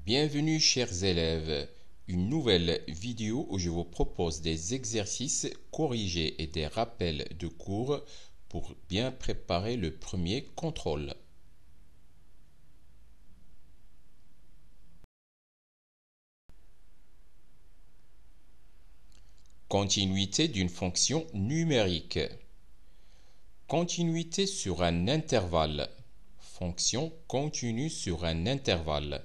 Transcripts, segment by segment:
Bienvenue chers élèves, une nouvelle vidéo où je vous propose des exercices corrigés et des rappels de cours pour bien préparer le premier contrôle. Continuité d'une fonction numérique. Continuité sur un intervalle. Fonction continue sur un intervalle.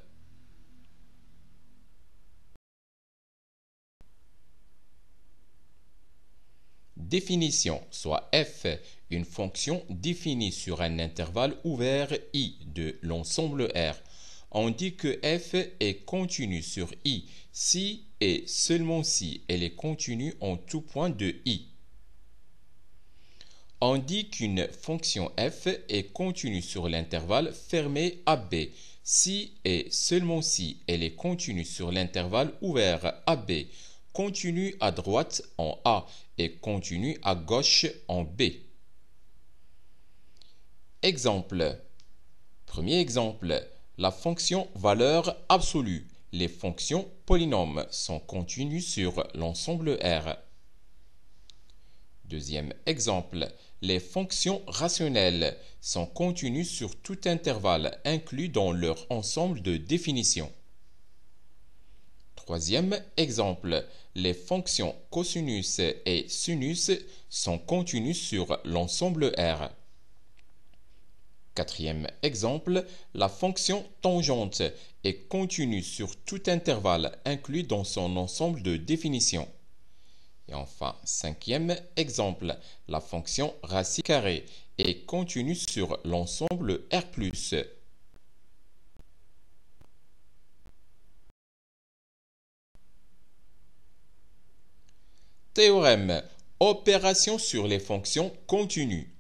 Définition, soit f, une fonction définie sur un intervalle ouvert I de l'ensemble R. On dit que f est continue sur I si et seulement si elle est continue en tout point de I. On dit qu'une fonction f est continue sur l'intervalle fermé AB si et seulement si elle est continue sur l'intervalle ouvert AB, continue à droite en A et continue à gauche en B. Exemple. Premier exemple, la fonction valeur absolue. Les fonctions polynômes sont continues sur l'ensemble R. Deuxième exemple, les fonctions rationnelles sont continues sur tout intervalle inclus dans leur ensemble de définitions. Troisième exemple, les fonctions cosinus et sinus sont continues sur l'ensemble R. Quatrième exemple, la fonction tangente est continue sur tout intervalle inclus dans son ensemble de définitions. Et enfin, cinquième exemple, la fonction racine carrée est continue sur l'ensemble R+. Théorème. Opération sur les fonctions continues.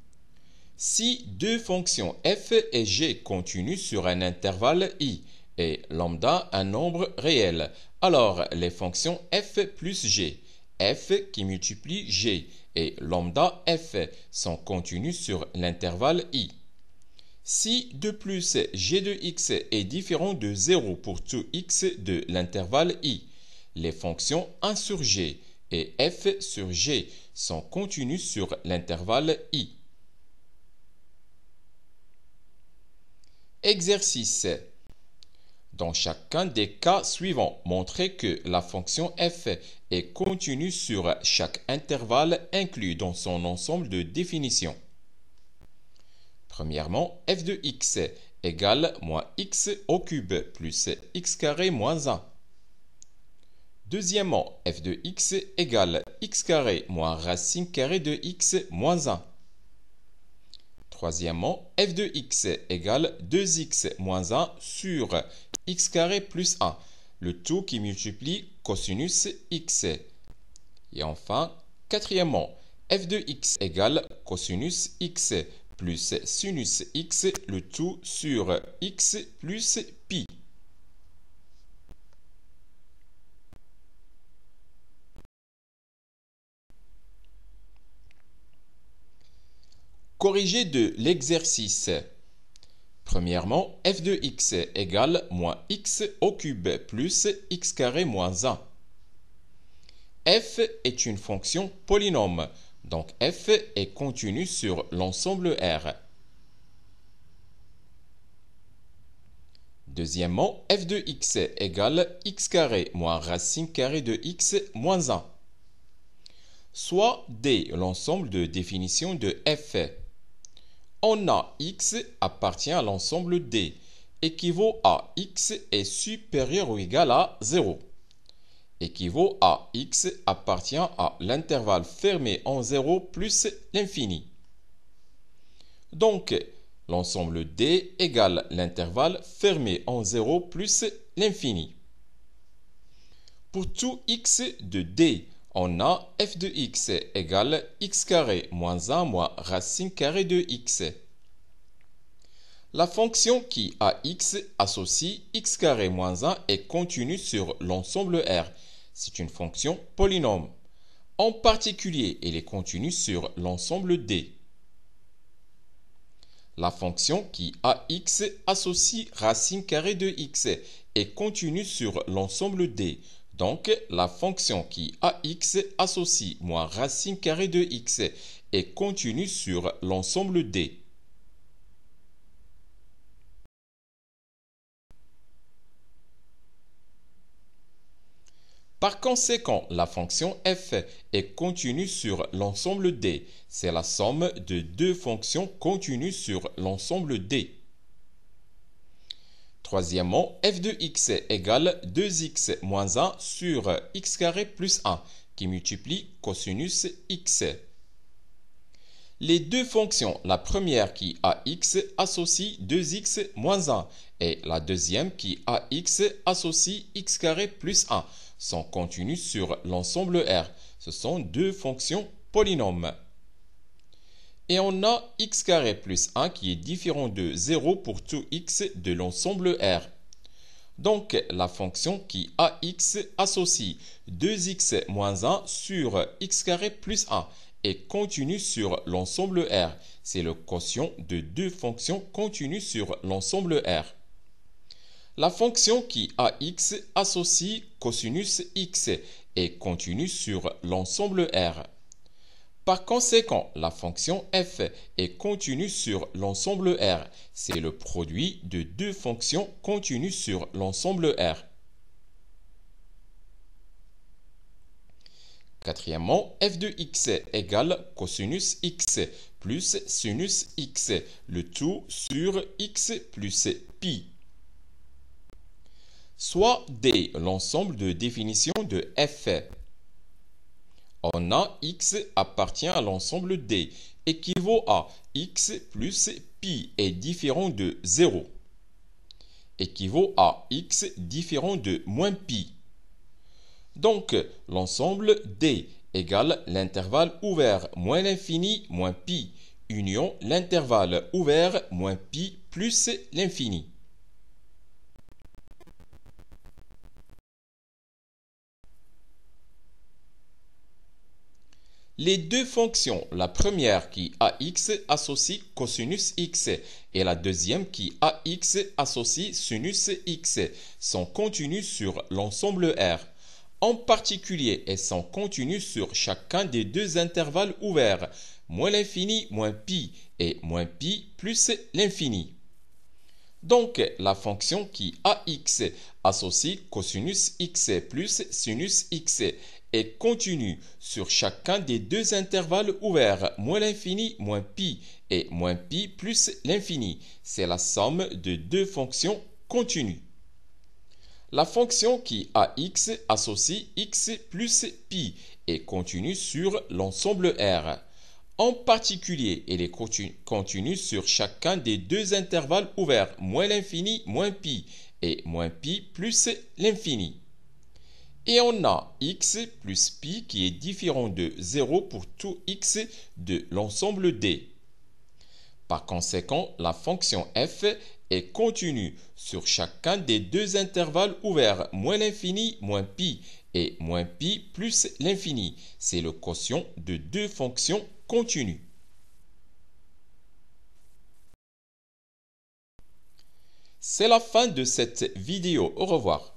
Si deux fonctions f et g continuent sur un intervalle i et lambda un nombre réel, alors les fonctions f plus g, f qui multiplie g et lambda f sont continues sur l'intervalle i. Si de plus g de x est différent de 0 pour tout x de l'intervalle i, les fonctions 1 sur g et f sur g sont continues sur l'intervalle i. Exercice. Dans chacun des cas suivants, montrez que la fonction f est continue sur chaque intervalle inclus dans son ensemble de définitions. Premièrement, f de x égale moins x au cube plus x carré moins 1. Deuxièmement, f de x égale x carré moins racine carrée de x moins 1. Troisièmement, f de x égale 2x moins 1 sur x carré plus 1, le tout qui multiplie cosinus x. Et enfin, quatrièmement, f de x égale cosinus x plus sinus x, le tout sur x plus pi. Corrigé de l'exercice. Premièrement, f de x égale moins x au cube plus x carré moins 1. F est une fonction polynôme, donc f est continue sur l'ensemble R. Deuxièmement, f de x égale x carré moins racine carrée de x moins 1. Soit D l'ensemble de définition de f. On a x appartient à l'ensemble D, équivaut à x est supérieur ou égal à 0. Équivaut à x appartient à l'intervalle fermé en 0 plus l'infini. Donc, l'ensemble D égale l'intervalle fermé en 0 plus l'infini. Pour tout x de D, on a f de x égale x carré moins 1 moins racine carrée de x. La fonction qui à x associe x carré moins 1 est continue sur l'ensemble R. C'est une fonction polynôme. En particulier, elle est continue sur l'ensemble D. La fonction qui à x associe racine carrée de x est continue sur l'ensemble D. Donc, la fonction qui ax associe moins racine carrée de x est continue sur l'ensemble D. Par conséquent, la fonction f est continue sur l'ensemble D. C'est la somme de deux fonctions continues sur l'ensemble D. Troisièmement, f de x égale 2x moins 1 sur x carré plus 1 qui multiplie cosinus x. Les deux fonctions, la première qui ax associe 2x moins 1 et la deuxième qui ax associe x carré plus 1 sont continues sur l'ensemble R. Ce sont deux fonctions polynômes. Et on a x carré plus 1 qui est différent de 0 pour tout x de l'ensemble R. Donc, la fonction qui ax associe 2x moins 1 sur x carré plus 1 est continue sur l'ensemble R. C'est le quotient de deux fonctions continues sur l'ensemble R. La fonction qui ax associe cosinus x est continue sur l'ensemble R. Par conséquent, la fonction f est continue sur l'ensemble R. C'est le produit de deux fonctions continues sur l'ensemble R. Quatrièmement, f de x égale cosinus x plus sinus x, le tout sur x plus pi. Soit D, l'ensemble de définition de f. On a x appartient à l'ensemble D, équivaut à x plus pi est différent de 0, équivaut à x différent de moins pi. Donc, l'ensemble D égale l'intervalle ouvert moins l'infini moins pi, union l'intervalle ouvert moins pi plus l'infini. Les deux fonctions, la première qui ax associe cosinus x et la deuxième qui ax associe sinus x, sont continues sur l'ensemble R. En particulier, elles sont continues sur chacun des deux intervalles ouverts, moins l'infini moins pi et moins pi plus l'infini. Donc, la fonction qui ax associe cosinus x plus sinus x est continue sur chacun des deux intervalles ouverts, moins l'infini moins pi et moins pi plus l'infini. C'est la somme de deux fonctions continues. La fonction qui ax associe x plus pi est continue sur l'ensemble R. En particulier, elle est continue sur chacun des deux intervalles ouverts, moins l'infini moins pi et moins pi plus l'infini. Et on a x plus pi qui est différent de 0 pour tout x de l'ensemble D. Par conséquent, la fonction f est continue sur chacun des deux intervalles ouverts, moins l'infini moins pi et moins pi plus l'infini. C'est le quotient de deux fonctions continues. C'est la fin de cette vidéo. Au revoir.